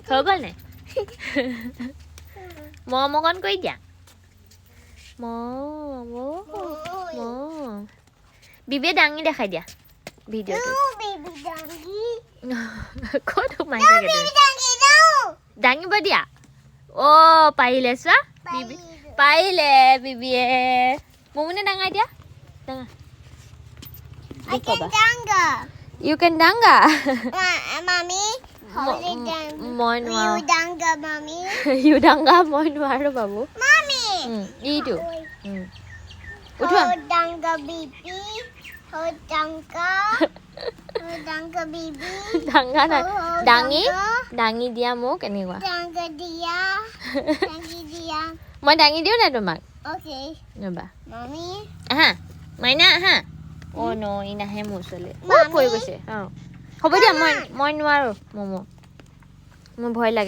হৈ গ'ল নে মকন কৰি দিয়া বিবিয়ে দাঙি দেখাই দিয়া ভিডিঅ'টো ক'ত সোমাই থাকে দাঙিব দিয়া পাৰিলে চোৱা বিবি পাৰিলে বিবিয়ে মুমুনে দাঙাই দিয়া দাঙা You can danga. Mommy, hold it down. Moi You danga, mommy. You danga moi nuaro babu. Mommy. Itu. Hold danga, baby. Hold danga. Hold danga, baby. Danga na. Dangi? Dangi dia mo kenewa. Danga dia. Dangi dia. Moi dangi dia na tumak. Okay. Coba. Mommy. Aha. Maina aha. Oh no, inahe musole. Mommy. Poi গৈছে। হ'ব দিয়া মই নোৱাৰো মমো মোৰ ভয় লাগে